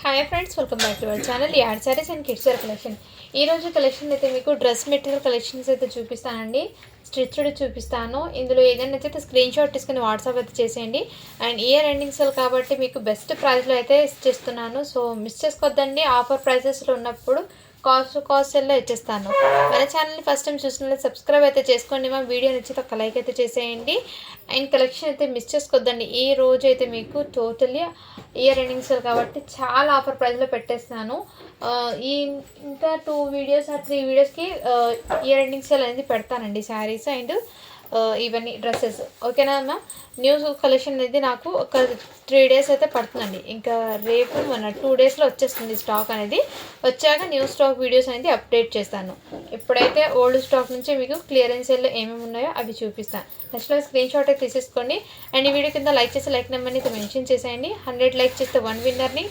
Hi friends, welcome back to our channel యాడ్ sarees and kids wear collection. ఈరోజు collection అయితే మీకు dress material collections అయితే చూపిస్తానండి. స్టిచ్డ్ చూపిస్తాను. ఇందులో ఏదైనా అయితే స్క్రీన్ షాట్ తీసుకుని వాట్సాప్ అయితే చేసేయండి. అండ్ ఇయర్ ఎండింగ్ సేల్ కాబట్టి మీకు బెస్ట్ ప్రైస్లో అయితే ఇచ్చేస్తున్నాను. సో మిస్ చేసుకోవద్దండి. ఆఫర్ ప్రైసెస్లో ఉన్నప్పుడు కాస్ట్ సెల్లో ఇచ్చేస్తాను. మన ఛానల్ని ఫస్ట్ టైం చూసినట్లయితే సబ్స్క్రైబ్ అయితే చేసుకోండి. మా వీడియో నచ్చితే ఒక లైక్ అయితే చేసేయండి. అండ్ కలెక్షన్ అయితే మిస్ చేసుకోవద్దండి. ఈ రోజు అయితే మీకు టోటలీ ఇయర్ ఎండింగ్ సేల్ కాబట్టి చాలా ఆఫర్ ప్రైస్లో పెట్టేస్తున్నాను. ఈ ఇంకా 2 వీడియోస్ ఆ 3 వీడియోస్కి ఇయర్ ఎండింగ్ సేల్ అనేది పెడతానండి. శారీస్ అండ్ ఇవన్నీ డ్రెస్సెస్. ఓకేనా అమ్మ? న్యూ కలెక్షన్ అనేది నాకు ఒక 3 డేస్ అయితే పడుతుందండి. ఇంకా రేపు మన 2 డేస్లో వచ్చేస్తుంది స్టాక్ అనేది. వచ్చాక న్యూ స్టాక్ వీడియోస్ అనేది అప్డేట్ చేస్తాను. ఇప్పుడైతే ఓల్డ్ స్టాక్ నుంచి మీకు క్లియరెన్స్ సేల్లో ఏమేమి ఉన్నాయో అవి చూపిస్తాను. నెక్స్ట్ స్క్రీన్ షాట్ అయితే తీసేసుకోండి. అండ్ ఈ వీడియో కింద లైక్ చేసి లైక్ నెంబర్ని అయితే మెన్షన్ చేసేయండి. 100 లైక్స్ చేస్తే 1 విన్నర్ని,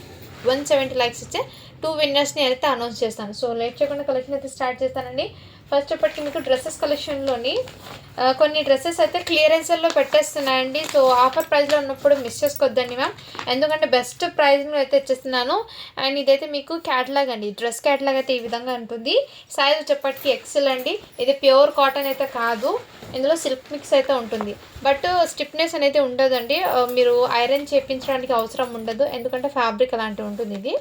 170 లైక్స్ ఇచ్చే 2 విన్నర్స్ని అయితే అనౌన్స్ చేస్తాను. సో లేట్ చేయకుండా కలెక్షన్ అయితే స్టార్ట్ చేస్తానండి. ఫస్ట్ ఇప్పటికి మీకు డ్రెస్సెస్ కలెక్షన్లోని కొన్ని డ్రెస్సెస్ అయితే క్లియరెన్స్లో పెట్టేస్తున్నాయండి. సో ఆఫర్ ప్రైస్లో ఉన్నప్పుడు మిస్ చేసుకోవద్దండి మ్యామ్, ఎందుకంటే బెస్ట్ ప్రైస్లో అయితే ఇచ్చేస్తున్నాను. అండ్ ఇదైతే మీకు క్యాటలాగ్ అండి. డ్రెస్ క్యాటలాగ్ అయితే ఈ విధంగా ఉంటుంది. సైజ్ వచ్చేప్పటికి ఎక్సెల్ అండి. ఇది ప్యూర్ కాటన్ అయితే కాదు, ఇందులో సిల్క్ మిక్స్ అయితే ఉంటుంది. బట్ స్టిఫ్నెస్ అనేది ఉండదండి. మీరు ఐరన్ చేయించడానికి అవసరం ఉండదు, ఎందుకంటే ఫ్యాబ్రిక్ అలాంటివి ఉంటుంది ఇది.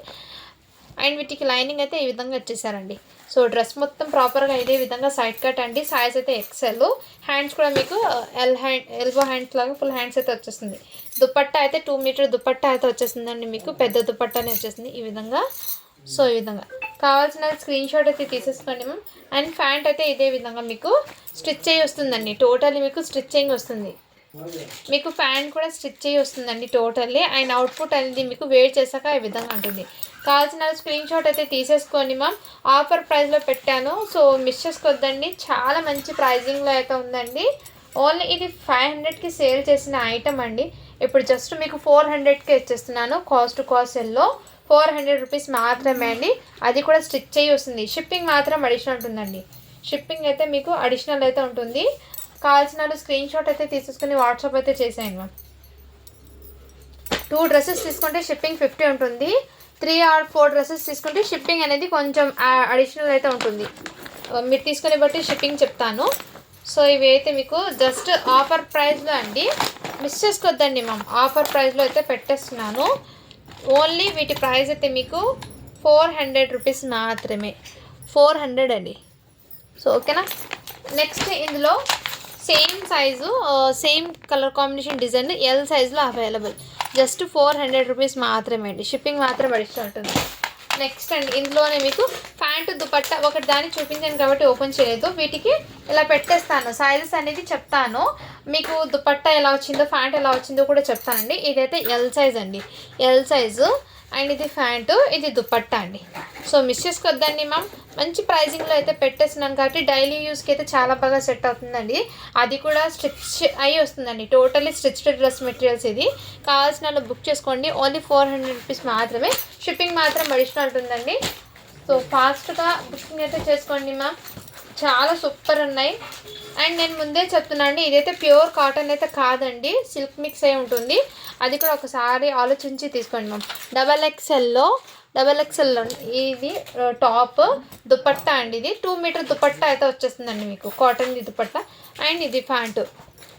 అండ్ వీటికి లైనింగ్ అయితే ఈ విధంగా ఇచ్చేసారండి. సో డ్రెస్ మొత్తం ప్రాపర్గా ఇదే విధంగా సైడ్ కట్ అండి. సైజ్ అయితే ఎక్సెల్. హ్యాండ్స్ కూడా మీకు ఎల్బో హ్యాండ్స్ లాగా ఫుల్ హ్యాండ్స్ అయితే వచ్చేస్తుంది. దుపట్టా అయితే 2 మీటర్ దుపట్టా అయితే వచ్చేసిందండి. మీకు పెద్ద దుపట్టానే వచ్చేసింది ఈ విధంగా. సో ఈ విధంగా కావాల్సిన స్క్రీన్ షాట్ అయితే తీసేసుకోండి మ్యామ్. అండ్ ప్యాంట్ అయితే ఇదే విధంగా మీకు స్టిచ్ అయ్యి వస్తుందండి. టోటల్లీ మీకు స్టిచ్చింగ్ వస్తుంది. మీకు ప్యాంట్ కూడా స్టిచ్ అయ్యి వస్తుందండి టోటల్లీ. అండ్ అవుట్పుట్ అనేది మీకు వేర్ చేశాక ఈ విధంగా ఉంటుంది. కావాల్సిన స్క్రీన్ షాట్ అయితే తీసేసుకోండి మ్యామ్. ఆఫర్ ప్రైస్లో పెట్టాను, సో మిస్ చేసుకోవద్దండి. చాలా మంచి ప్రైజింగ్లో అయితే ఉందండి. ఓన్లీ ఇది 500కి సేల్ చేసిన ఐటమ్ అండి. ఇప్పుడు జస్ట్ మీకు 400కే ఇచ్చేస్తున్నాను. కాస్ట్ సెల్లో 400 రూపీస్ మాత్రమే అండి. అది కూడా స్టిచ్ అయ్యి వస్తుంది. షిప్పింగ్ మాత్రం అడిషనల్ ఉంటుందండి. షిప్పింగ్ అయితే మీకు అడిషనల్ అయితే ఉంటుంది. కావాల్సిన స్క్రీన్ షాట్ అయితే తీసేసుకుని వాట్సాప్ అయితే చేసేయండి మ్యామ్. 2 డ్రెస్సెస్ తీసుకుంటే షిప్పింగ్ 50 ఉంటుంది. 3 or 4 డ్రెస్సెస్ తీసుకుంటే షిప్పింగ్ అనేది కొంచెం అడిషనల్ అయితే ఉంటుంది. మీరు తీసుకునే బట్టి షిప్పింగ్ చెప్తాను. సో ఇవి అయితే మీకు జస్ట్ ఆఫర్ ప్రైస్లో అండి. మిస్ చేసుకోవద్దండి మ్యామ్. ఆఫర్ ప్రైస్లో అయితే పెట్టేస్తున్నాను. ఓన్లీ వీటి ప్రైస్ అయితే మీకు 400 రూపీస్ మాత్రమే. 400 అండి. సో ఓకేనా. నెక్స్ట్ ఇందులో same size same colour combination design L సైజులో అవైలబుల్. జస్ట్ 400 రూపీస్ మాత్రమే అండి. షిప్పింగ్ మాత్రం అడిషనల్ ఉంటుంది. నెక్స్ట్ అండి ఇందులోనే మీకు ప్యాంటు దుపట్టా ఒకటి దాన్ని చూపించాను కాబట్టి ఓపెన్ చేయలేదు. వీటికి ఇలా పెట్టేస్తాను. సైజెస్ అనేది చెప్తాను. మీకు దుపట్టా ఎలా వచ్చిందో ప్యాంట్ ఎలా వచ్చిందో కూడా చెప్తానండి. ఇదైతే ఎల్ సైజ్ అండి. L size. అండ్ ఇది ప్యాంటు, ఇది దుపట్టా అండి. సో మిస్ చేసుకోవద్దండి మ్యామ్. మంచి ప్రైజింగ్లో అయితే పెట్టేస్తున్నాను కాబట్టి డైలీ యూస్కి అయితే చాలా బాగా సెట్ అవుతుందండి. అది కూడా స్టిచ్ అయ్యి వస్తుందండి. Totally stitched dress materials. ఇది కావాల్సిన వాళ్ళు బుక్ చేసుకోండి. ఓన్లీ 400 రూపీస్ మాత్రమే. షిప్పింగ్ మాత్రం అడిషనల్ ఉంటుందండి. సో ఫాస్ట్గా బుకింగ్ అయితే చేసుకోండి మ్యామ్. చాలా సూపర్ ఉన్నాయి. అండ్ నేను ముందే చెప్తున్నాను అండి, ఇదైతే ప్యూర్ కాటన్ అయితే కాదండి, సిల్క్ మిక్స్ అయి ఉంటుంది. అది కూడా ఒకసారి ఆలోచించి తీసుకోండి మ్యామ్. డబల్ ఎక్సెల్లో ఇది టాప్ దుపట్టా అండి. ఇది 2 మీటర్ దుపట్టా అయితే వచ్చేస్తుందండి మీకు. కాటన్ది దుపట్టా. అండ్ ఇది ప్యాంటు.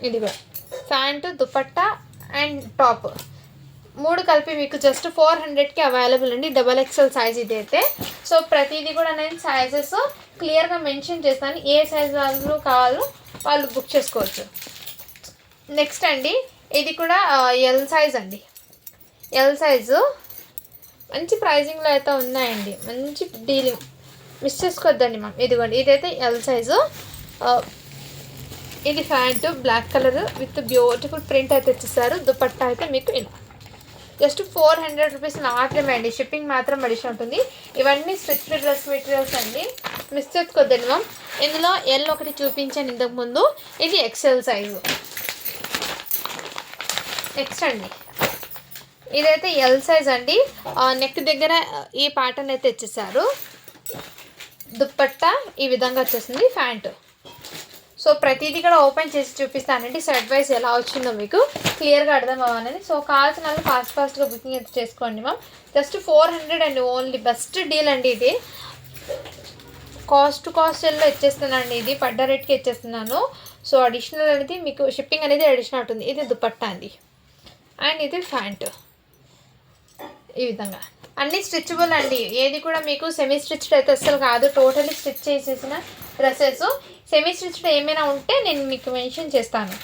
ఇది కూడా ప్యాంటు, దుపట్టా అండ్ టాప్ 3 కలిపి మీకు జస్ట్ 400కి అవైలబుల్ అండి. డబల్ ఎక్సెల్ సైజ్ ఇది అయితే. సో ప్రతిదీ కూడా నేను సైజెస్ క్లియర్గా మెన్షన్ చేస్తాను. ఏ సైజ్ వాళ్ళు కావాలో వాళ్ళు బుక్ చేసుకోవచ్చు. నెక్స్ట్ అండి ఇది కూడా ఎల్ సైజ్ అండి. ఎల్ సైజు మంచి ప్రైజింగ్లో అయితే ఉన్నాయండి. మంచి డీలింగ్. మిస్ చేసుకోవద్దండి మ్యామ్. ఇదిగోండి ఇదైతే ఎల్ సైజు. ఇది pant black colour with beautiful print అయితే ఇచ్చేసారు. దుపట్టా అయితే మీకు ఇలా జస్ట్ 400 రూపీస్ మాత్రమే అండి. షిప్పింగ్ మాత్రం అడిషన్ ఉంటుంది. ఇవన్నీ స్టిచ్డ్ డ్రెస్ మెటీరియల్స్ అండి. మిస్ చేసుకోవద్దండి మ్యామ్. ఇందులో ఎల్ ఒకటి చూపించాను ఇంతకుముందు. ఇది ఎక్సెల్ సైజు. నెక్స్ట్ అండి ఇదైతే ఎల్ సైజ్ అండి. నెక్ దగ్గర ఈ ప్యాటర్న్ అయితే ఇచ్చేసారు. దుపట్టా ఈ విధంగా వచ్చేసింది. ప్యాంటు. సో ప్రతిదీ కూడా ఓపెన్ చేసి చూపిస్తానండి, సెట్ వైజ్ ఎలా వచ్చిందో మీకు క్లియర్గా అర్థం అవ్వాలని. సో కావాల్సిన వాళ్ళు ఫాస్ట్గా బుకింగ్ అయితే చేసుకోండి మ్యామ్. జస్ట్ 400 అండి, ఓన్లీ బెస్ట్ డీల్ అండి ఇది. కాస్ట్లో ఇచ్చేస్తున్నానండి, ఇది పడ్డ రేట్కి ఇచ్చేస్తున్నాను. సో అడిషనల్ అనేది మీకు షిప్పింగ్ అనేది అడిషనల్ ఉంటుంది. ఇది దుపట్టా అండి, అండ్ ఇది ప్యాంట్. ఈ విధంగా అన్నీ స్టిచబుల్ అండి, ఏది కూడా మీకు సెమీ స్టిచ్డ్ అయితే అస్సలు కాదు, టోటలీ స్టిచ్ చేసేసిన డ్రెస్సెస్. సెమీ స్టిచ్డ్ ఏమైనా ఉంటే నేను మీకు మెన్షన్ చేస్తాను.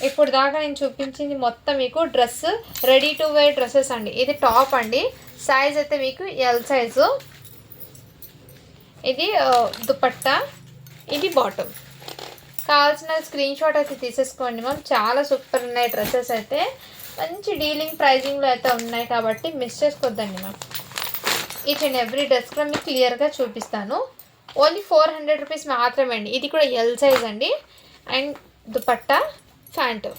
ఇప్పుడు దాకా నేను చూపించింది మొత్తం మీకు dress ready to wear dresses అండి. ఇది టాప్ అండి, సైజ్ అయితే మీకు ఎల్ సైజు. ఇది దుపట్టా, ఇది బాటమ్. కావాల్సిన స్క్రీన్ షాట్ అయితే తీసేసుకోండి మ్యామ్. చాలా సూపర్ ఉన్నాయి డ్రెస్సెస్ అయితే, మంచి డీలింగ్ ప్రైజింగ్లో అయితే ఉన్నాయి కాబట్టి మిస్ చేసుకోవద్దండి ma'am. Each and every dress కూడా మీకు క్లియర్గా చూపిస్తాను. ఓన్లీ 400 రూపీస్ మాత్రమే అండి. ఇది కూడా ఎల్ సైజ్ అండి. అండ్ దుపట్టా ప్యాంటు,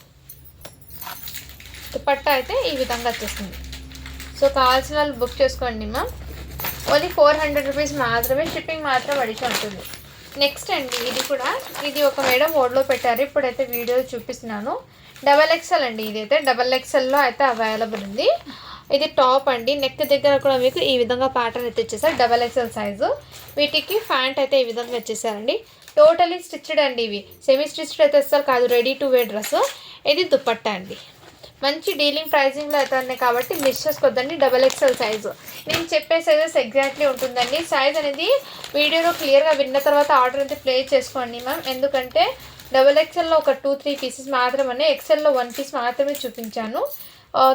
దుపట్టా అయితే ఈ విధంగా వచ్చేస్తుంది. సో కావాల్సిన వాళ్ళు బుక్ చేసుకోండి మ్యామ్. ఓన్లీ 400 రూపీస్ మాత్రమే, షిప్పింగ్ మాత్రం అడిషన్ ఉంటుంది. నెక్స్ట్ అండి ఇది ఒక మేడం ఓడ్లో పెట్టారు, ఇప్పుడైతే వీడియో చూపిస్తున్నాను. XXL అండి, ఇదైతే XXLలో అయితే అవైలబుల్ ఉంది. ఇది టాప్ అండి, నెక్ దగ్గర కూడా మీకు ఈ విధంగా ప్యాటర్న్ అయితే ఇచ్చేసారు, XXL సైజు. వీటికి ప్యాంట్ అయితే ఈ విధంగా వచ్చేసారండి. టోటలీ స్టిచ్డ్ అండి, ఇవి సెమీ స్టిచ్డ్ అయితే అసలు కాదు, రెడీ టు వేర్ డ్రెస్. ఇది దుపట్టా అండి, మంచి డీలింగ్ ప్రైజింగ్లో అయితే ఉన్నాయి కాబట్టి మిస్ చేసుకోవద్దండి. XXL సైజు, నేను చెప్పే సైజెస్ ఎగ్జాక్ట్లీ ఉంటుందండి. సైజ్ అనేది వీడియోలో క్లియర్గా విన్న తర్వాత ఆర్డర్ అయితే ప్లేస్ చేసుకోండి మ్యామ్. ఎందుకంటే XXLలో ఒక 2-3 పీసెస్ మాత్రమే, XLలో 1 పీస్ మాత్రమే చూపించాను,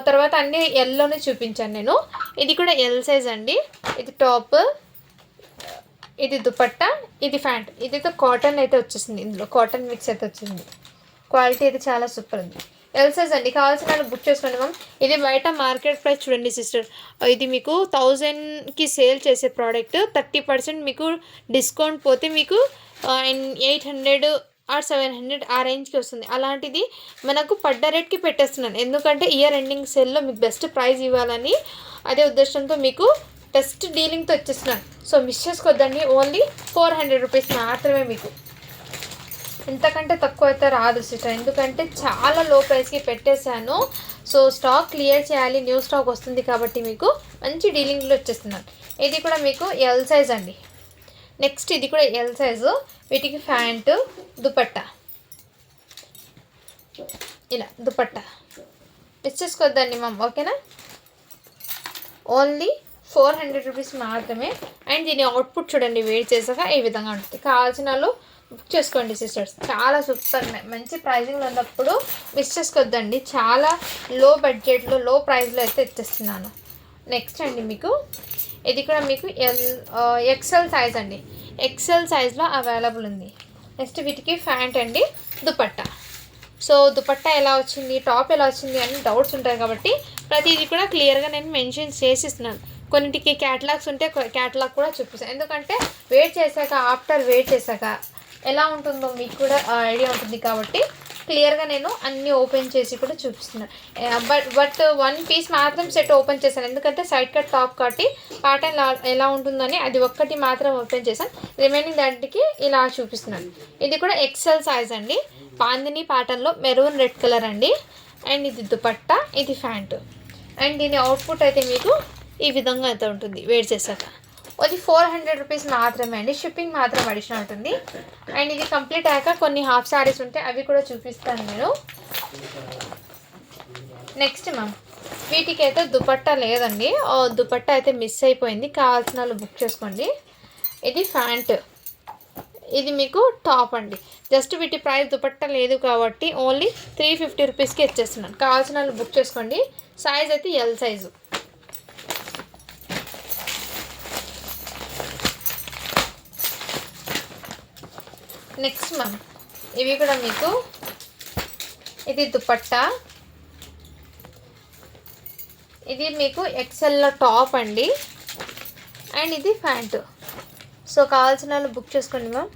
తర్వాత అన్ని ఎల్లోనే చూపించాను నేను. ఇది కూడా ఎల్ సైజ్ అండి. ఇది టాప్, ఇది దుపట్టా, ఇది ప్యాంట్. ఇదైతే కాటన్ అయితే వచ్చేసింది, ఇందులో కాటన్ మిక్స్ అయితే వచ్చింది. క్వాలిటీ అయితే చాలా సూపర్ ఉంది. ఎల్ సైజ్ అండి, కావాల్సిన వాళ్ళు బుక్ చేసుకోండి మ్యామ్. ఇది బయట మార్కెట్ ప్రైస్ చూడండి సిస్టర్, ఇది మీకు 1000కి సేల్ చేసే ప్రోడక్ట్ 30% మీకు డిస్కౌంట్ పోతే మీకు 800 ఆర్ 700 ఆ రేంజ్కి వస్తుంది. అలాంటిది మనకు పడ్డ రేట్కి పెట్టేస్తున్నాను, ఎందుకంటే ఇయర్ ఎండింగ్ సేల్లో మీకు బెస్ట్ ప్రైస్ ఇవ్వాలని అదే ఉద్దేశంతో మీకు బెస్ట్ డీలింగ్తో వచ్చేస్తున్నాను. సో మిస్ చేసుకోవద్దండి, ఓన్లీ 400 రూపీస్ మాత్రమే. మీకు ఇంతకంటే తక్కువ అయితే రాదు సిస్టర్, ఎందుకంటే చాలా లో ప్రైస్కి పెట్టేశాను. సో స్టాక్ క్లియర్ చేయాలి, న్యూ స్టాక్ వస్తుంది కాబట్టి మీకు మంచి డీలింగ్లో వచ్చేస్తున్నాను. ఇది కూడా మీకు ఎల్ సైజ్ అండి. నెక్స్ట్ ఇది కూడా ఎల్ సైజు, వీటికి ప్యాంటు, దుపట్టా, ఇలా దుపట్టా. మిస్ చేసుకోవద్దండి మ్యామ్, ఓకేనా. ఓన్లీ 400 రూపీస్ మాత్రమే. అండ్ దీని అవుట్పుట్ చూడండి, వేడి చేసాక ఈ విధంగా ఉంటుంది. కావాల్సిన వాళ్ళు బుక్ చేసుకోండి సిస్టర్స్, చాలా సూపర్ మంచి ప్రైజింగ్లో ఉన్నప్పుడు మిస్ చేసుకోవద్దండి. చాలా లో బడ్జెట్లో లో ప్రైస్లో అయితే ఇచ్చేస్తున్నాను. నెక్స్ట్ అండి మీకు ఇది కూడా మీకు XL సైజ్ అండి, XL సైజ్లో అవైలబుల్ ఉంది. నెక్స్ట్ వీటికి ప్యాంట్ అండి, దుపట్టా. సో దుపట్టా ఎలా వచ్చింది, టాప్ ఎలా వచ్చింది అని డౌట్స్ ఉంటాయి కాబట్టి ప్రతిదీ కూడా క్లియర్గా నేను మెన్షన్ చేసిస్తున్నాను. కొన్నిటికి క్యాటలాగ్స్ ఉంటే క్యాటలాగ్ కూడా చూపిస్తాను, ఎందుకంటే వెయిట్ చేశాక ఆఫ్టర్ వెయిట్ చేశాక ఎలా ఉంటుందో మీకు కూడా ఐడియా ఉంటుంది కాబట్టి క్లియర్గా నేను అన్నీ ఓపెన్ చేసి కూడా చూపిస్తున్నాను. బట్ 1 పీస్ మాత్రం సెట్ ఓపెన్ చేశాను, ఎందుకంటే సైడ్ కట్ టాప్ కాబట్టి ప్యాటర్న్ ఎలా ఉంటుందని అది ఒక్కటి మాత్రం ఓపెన్ చేశాను. రిమైనింగ్ దాంట్కి ఇలా చూపిస్తున్నాను. ఇది కూడా XL సైజ్ అండి, బాందిని ప్యాటర్న్లో మెరూన్ రెడ్ కలర్ అండి. అండ్ ఇది దుపట్టా, ఇది ప్యాంటు. అండ్ దీని అవుట్పుట్ అయితే మీకు ఈ విధంగా అయితే ఉంటుంది వేడి చేశాక. అది 400 రూపీస్ మాత్రమే అండి, షిప్పింగ్ మాత్రం అడిషనల్ ఉంటుంది. అండ్ ఇది కంప్లీట్ అయ్యాక కొన్ని హాఫ్ శారీస్ ఉంటాయి, అవి కూడా చూపిస్తాను నేను. నెక్స్ట్ మ్యామ్ వీటికి అయితే దుపట్టా లేదండి, దుపట్టా అయితే మిస్ అయిపోయింది, కావాల్సిన వాళ్ళు బుక్ చేసుకోండి. ఇది ప్యాంట్, ఇది మీకు టాప్ అండి. జస్ట్ వీటి ప్రైస్ దుపట్టా లేదు కాబట్టి ఓన్లీ 350 రూపీస్కి ఇచ్చేస్తున్నాను. కావాల్సిన వాళ్ళు బుక్ చేసుకోండి. సైజ్ అయితే ఎల్ సైజు. నెక్స్ట్ మ్యామ్ ఇవి కూడా మీకు ఇది దుపట్టా, ఇది మీకు XLలో టాప్ అండి. అండ్ ఇది ప్యాంటు. సో కావాల్సిన వాళ్ళు బుక్ చేసుకోండి మ్యామ్.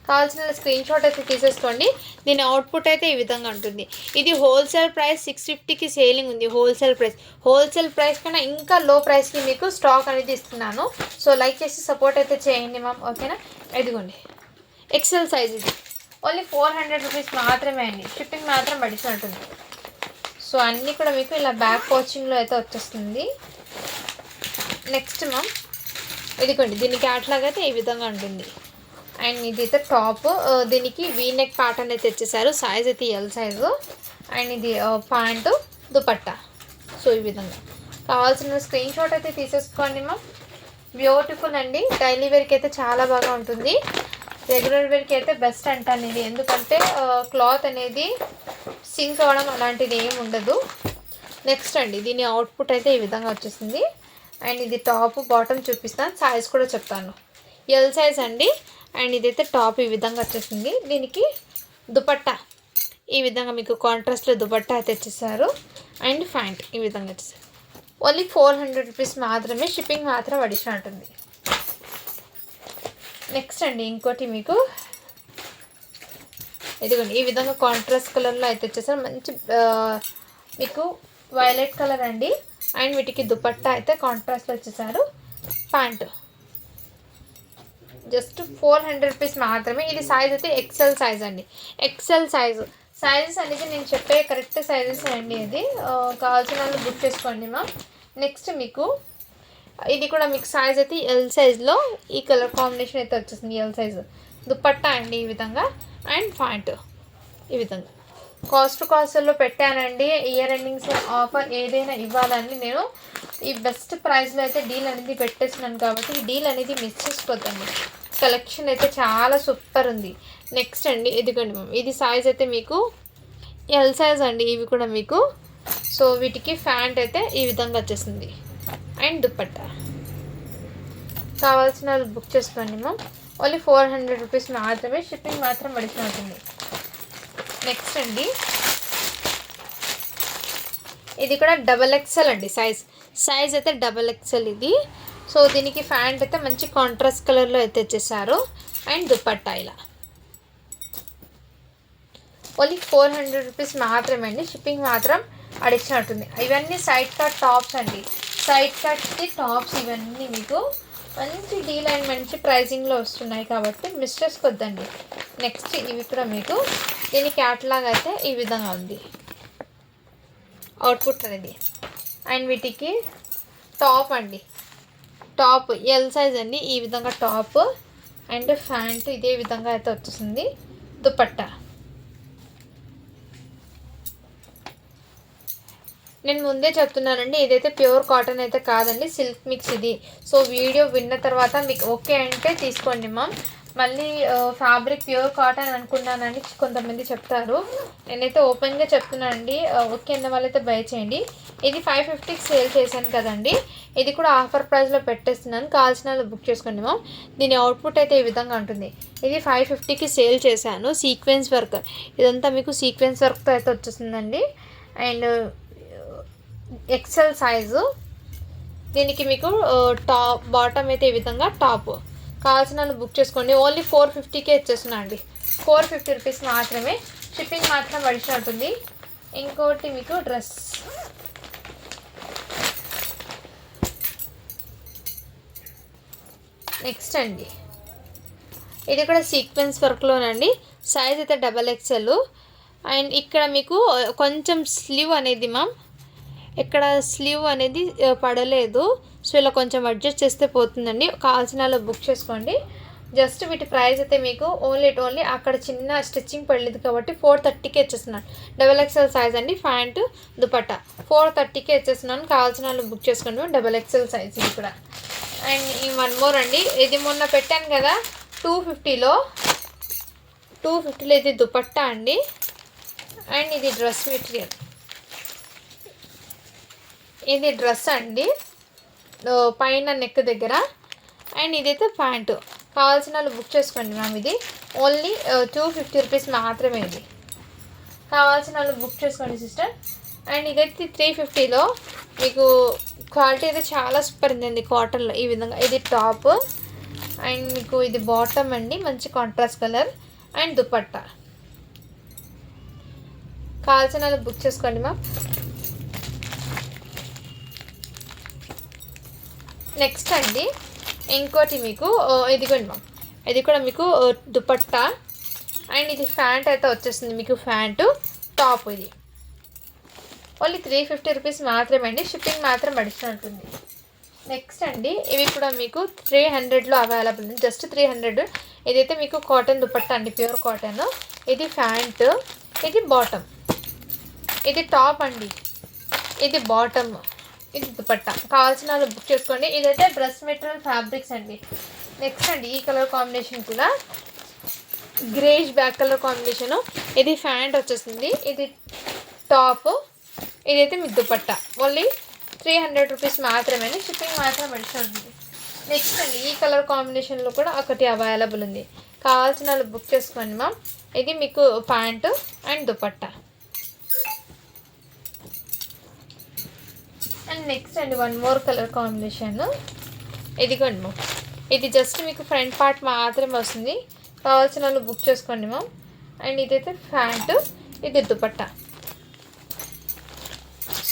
కావాల్సిన స్క్రీన్ షాట్ అయితే తీసేసుకోండి. దీని అవుట్పుట్ అయితే ఈ విధంగా ఉంటుంది. ఇది హోల్సేల్ ప్రైస్ 650కి సేలింగ్ ఉంది. హోల్సేల్ ప్రైస్ కన్నా ఇంకా లో ప్రైస్కి మీకు స్టాక్ అనేది ఇస్తున్నాను. సో లైక్ చేసి సపోర్ట్ అయితే చేయండి మ్యామ్, ఓకేనా. ఇదిగోండి XL సైజ్, ఇది ఓన్లీ 400 రూపీస్ మాత్రమే అండి. షిప్పింగ్ మాత్రం పడిచినట్టుంది. సో అన్నీ కూడా మీకు ఇలా బ్యాక్ పోచింగ్లో అయితే వచ్చేస్తుంది. నెక్స్ట్ మ్యామ్ ఇదిగోండి, దీని క్యాట్లాగ్ అయితే ఈ విధంగా ఉంటుంది. అండ్ ఇది అయితే టాప్, దీనికి వీ నెక్ ప్యాటర్న్ అయితే తెచ్చేసారు. సైజ్ అయితే ఎల్ సైజు. అండ్ ఇది ప్యాంటు, దుపట్టా. సో ఈ విధంగా కావాల్సిన స్క్రీన్ షాట్ అయితే తీసేసుకోండి మ్యామ్. బ్యూటిఫుల్ అండి. డైలీ వేర్కి అయితే చాలా బాగా ఉంటుంది. రెగ్యులర్ వేర్కి అయితే బెస్ట్ అంటాను ఇది. ఎందుకంటే క్లాత్ అనేది సింక్ అవ్వడం అలాంటిది ఏమి ఉండదు. నెక్స్ట్ అండి, దీని అవుట్పుట్ అయితే ఈ విధంగా వచ్చేసింది. అండ్ ఇది టాప్ బాటమ్ చూపిస్తాను, సైజ్ కూడా చెప్తాను. ఎల్ సైజ్ అండి. అండ్ ఇదైతే టాప్ ఈ విధంగా వచ్చేసింది. దీనికి దుపట్టా ఈ విధంగా మీకు కాంట్రాస్ట్లో దుపట్టా అయితే తెచ్చేసారు. అండ్ ప్యాంట్ ఈ విధంగా వచ్చేసారు. ఓన్లీ 400 రూపీస్ మాత్రమే. షిప్పింగ్ మాత్రం అడిషనల్ ఉంటుంది. నెక్స్ట్ అండి ఇంకోటి మీకు ఇదిగోండి, ఈ విధంగా కాంట్రాస్ట్ కలర్లో అయితే వచ్చేసారు. మంచి మీకు వైలెట్ కలర్ అండి. అండ్ వీటికి దుపట్టా అయితే కాంట్రాస్ట్లో వచ్చేసారు. ప్యాంటు జస్ట్ 400 రూపీస్ మాత్రమే. ఇది సైజ్ అయితే ఎక్సెల్ సైజ్ అండి. XL size. సైజెస్ అనేది నేను చెప్పే కరెక్ట్ సైజెస్ అండి. ఇది కావాల్సిన వాళ్ళు బుక్ చేసుకోండి మా. నెక్స్ట్ మీకు ఇది కూడా మీకు సైజ్ అయితే ఎల్ సైజ్లో ఈ కలర్ కాంబినేషన్ అయితే వచ్చేసింది. ఎల్ సైజు దుపట్టా అండి ఈ విధంగా. అండ్ ప్యాంటు ఈ విధంగా. కాస్ట్లో పెట్టానండి. ఇయర్ ఎండింగ్స్ ఆఫర్ ఏదైనా ఇవ్వాలని నేను ఈ బెస్ట్ ప్రైస్లో అయితే డీల్ అనేది పెట్టేస్తున్నాను. కాబట్టి ఈ డీల్ అనేది మిస్ చేసుకోవద్దండి. కలెక్షన్ అయితే చాలా సూపర్ ఉంది. నెక్స్ట్ అండి ఇదిగోండి మ్యామ్, ఇది సైజ్ అయితే మీకు ఎల్ సైజ్ అండి. ఇవి కూడా మీకు. సో వీటికి ప్యాంట్ అయితే ఈ విధంగా వచ్చేసింది. అండ్ దుపట్టా కావాల్సిన వాళ్ళు బుక్ చేసుకోండి మ్యామ్. ఓన్లీ 400 రూపీస్ మాత్రమే. షిప్పింగ్ మాత్రం అడిషనల్ అవుతుంది. నెక్స్ట్ అండి ఇది కూడా డబల్ ఎక్సెల్ అండి. సైజ్ అయితే డబల్ ఎక్సెల్ ఇది. సో దీనికి ప్యాంట్ అయితే మంచి కాంట్రాస్ట్ కలర్లో అయితే వచ్చేసారు. అండ్ దుపట్టా ఇలా ఓన్లీ 400 రూపీస్ మాత్రమే అండి. షిప్పింగ్ మాత్రం అడిషనల్ అవుతుంది. ఇవన్నీ సైడ్ కట్ టాప్స్ అండి. సైడ్ కట్కి టాప్స్ ఇవన్నీ మీకు మంచి డీల్ అండ్ మంచి ప్రైజింగ్లో వస్తున్నాయి కాబట్టి మిస్ చేసుకోవద్దండి. నెక్స్ట్ ఇవి కూడా మీకు దీని క్యాటలాగ్ అయితే ఈ విధంగా ఉంది. అవుట్పుట్ అనేది. అండ్ వీటికి టాప్ అండి. టాప్ ఎల్ సైజ్ అండి. ఈ విధంగా టాప్ అండ్ ప్యాంట్ ఇదే విధంగా అయితే వచ్చేసింది. దుపట్టా నేను ముందే చెప్తున్నానండి, ఇదైతే ప్యూర్ కాటన్ అయితే కాదండి, సిల్క్ మిక్స్ ఇది. సో వీడియో విన్న తర్వాత మీకు ఓకే అంటే తీసుకోండి మ్యామ్. మళ్ళీ ఫ్యాబ్రిక్ ప్యూర్ కాటన్ అనుకున్నానండి కొంతమంది చెప్తారు. నేనైతే ఓపెన్గా చెప్తున్నానండి, ఓకే అన్న వాళ్ళైతే బై చేయండి. ఇది 550కి సేల్ చేశాను కదండి. ఇది కూడా ఆఫర్ ప్రైస్లో పెట్టేస్తున్నాను. కావాల్సిన వాళ్ళు బుక్ చేసుకోండి మ్యామ్. దీని అవుట్పుట్ అయితే ఈ విధంగా ఉంటుంది. ఇది 550కి సేల్ చేశాను. సీక్వెన్స్ వర్క్ ఇదంతా మీకు సీక్వెన్స్ వర్క్తో అయితే వచ్చేస్తుందండి. And XL size. దీనికి మీకు టాప్ బాటమ్ అయితే ఈ విధంగా టాప్. కావాల్సిన వాళ్ళు బుక్ చేసుకోండి. ఓన్లీ 450కే ఇచ్చేస్తున్నా అండి. 450 రూపీస్ మాత్రమే. షిప్పింగ్ మాత్రం అడిషనల్ ఉంటుంది. ఇంకోటి మీకు డ్రెస్ నెక్స్ట్ అండి ఇది కూడా సీక్వెన్స్ వర్క్లోనండి. సైజ్ అయితే డబల్ ఎక్సెల్. అండ్ ఇక్కడ మీకు కొంచెం స్లీవ్ అనేది మ్యామ్, ఇక్కడ స్లీవ్ అనేది పడలేదు. సో ఇలా కొంచెం అడ్జస్ట్ చేస్తే పోతుందండి. కావాల్సిన వాళ్ళు బుక్ చేసుకోండి. జస్ట్ వీటి ప్రైస్ అయితే మీకు ఓన్లీ అక్కడ చిన్న స్టిచ్చింగ్ పడలేదు కాబట్టి 430కే ఇచ్చేస్తున్నాను. డబల్ ఎక్సెల్ సైజ్ అండి. ప్యాంటు దుపట్టా 430కే ఇచ్చేస్తున్నాను. కావాల్సిన వాళ్ళు బుక్ చేసుకోండి. డబల్ ఎక్సెల్ సైజ్ ఇది కూడా. అండ్ ఈ వన్ మోర్ అండి, ఇది మొన్న పెట్టాను కదా 250లో ఇది దుపట్టా అండి. అండ్ ఇది డ్రెస్ మెటీరియల్. ఇది డ్రెస్ అండి పైన నెక్ దగ్గర. అండ్ ఇదైతే ప్యాంటు. కావాల్సిన వాళ్ళు బుక్ చేసుకోండి మ్యామ్. ఇది ఓన్లీ 250 రూపీస్ మాత్రమే. ఇది కావాల్సిన వాళ్ళు బుక్ చేసుకోండి సిస్టర్. అండ్ ఇదైతే 350లో మీకు క్వాలిటీ అయితే చాలా సూపర్ ఉందండి కాటన్లో ఈ విధంగా. ఇది టాప్ అండ్ మీకు ఇది బాటమ్ అండి, మంచి కాంట్రాస్ట్ కలర్. అండ్ దుపట్టా కావాల్సిన వాళ్ళు బుక్ చేసుకోండి మ్యామ్. నెక్స్ట్ అండి ఇంకోటి మీకు ఇదిగోండి మ్యామ్, ఇది కూడా మీకు దుపట్టా అండ్ ఇది ప్యాంట్ అయితే వచ్చేస్తుంది మీకు, ప్యాంటు టాప్ ఇది ఓన్లీ 350 రూపీస్ మాత్రమే అండి. షిప్పింగ్ మాత్రం అడిషనల్ ఉంటుంది. నెక్స్ట్ అండి ఇవి కూడా మీకు 300లో అవైలబుల్ ఉంది, జస్ట్ 300. ఇదైతే మీకు కాటన్ దుపట్టా అండి, ప్యూర్ కాటన్. ఇది ప్యాంట్, ఇది బాటమ్, ఇది టాప్ అండి, ఇది బాటమ్, ఇది దుపట్టా. కావాల్సిన వాళ్ళు బుక్ చేసుకోండి. ఇదైతే డ్రెస్ మెటీరియల్ ఫ్యాబ్రిక్స్ అండి. నెక్స్ట్ అండి ఈ కలర్ కాంబినేషన్ కూడా గ్రేష్ బ్లాక్ కలర్ కాంబినేషను. ఇది ప్యాంట్ వచ్చేస్తుంది, ఇది టాప్, ఇదైతే మీకు దుపట్టా. ఓన్లీ 300 రూపీస్ మాత్రమే, షిప్పింగ్ మాత్రం అడిషనల్ ఉంది. నెక్స్ట్ అండి ఈ కలర్ కాంబినేషన్లో కూడా ఒకటి అవైలబుల్ ఉంది, కావాల్సిన వాళ్ళు బుక్ చేసుకోండి మ్యామ్. ఇది మీకు pant and dupatta. And next అండి వన్ మోర్ కలర్ కాంబినేషన్, ఇదిగోండి మ్యామ్. ఇది జస్ట్ మీకు ఫ్రంట్ పార్ట్ మాత్రమే వస్తుంది, కావాల్సిన వాళ్ళు బుక్ చేసుకోండి మ్యామ్. అండ్ ఇదైతే ప్యాంటు, ఇది దుపట్టా.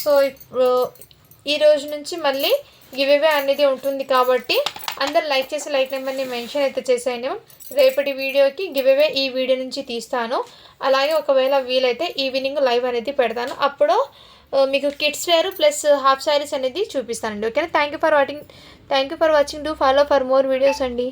సో ఇప్పుడు ఈ రోజు నుంచి మళ్ళీ గివ్ అవే అనేది ఉంటుంది కాబట్టి అందరు లైక్ చేసి లైక్ నెంబర్ని మెన్షన్ అయితే చేసేయండి. రేపటి వీడియోకి గివ్ అవే ఈ వీడియో నుంచి తీస్తాను. అలాగే ఒకవేళ వీలైతే ఈవినింగ్ లైవ్ అనేది పెడతాను, అప్పుడు మీకు kids wear plus half sarees అనేది చూపిస్తానండి. ఓకేనా? Thank you for watching. Do follow for more videos అండి.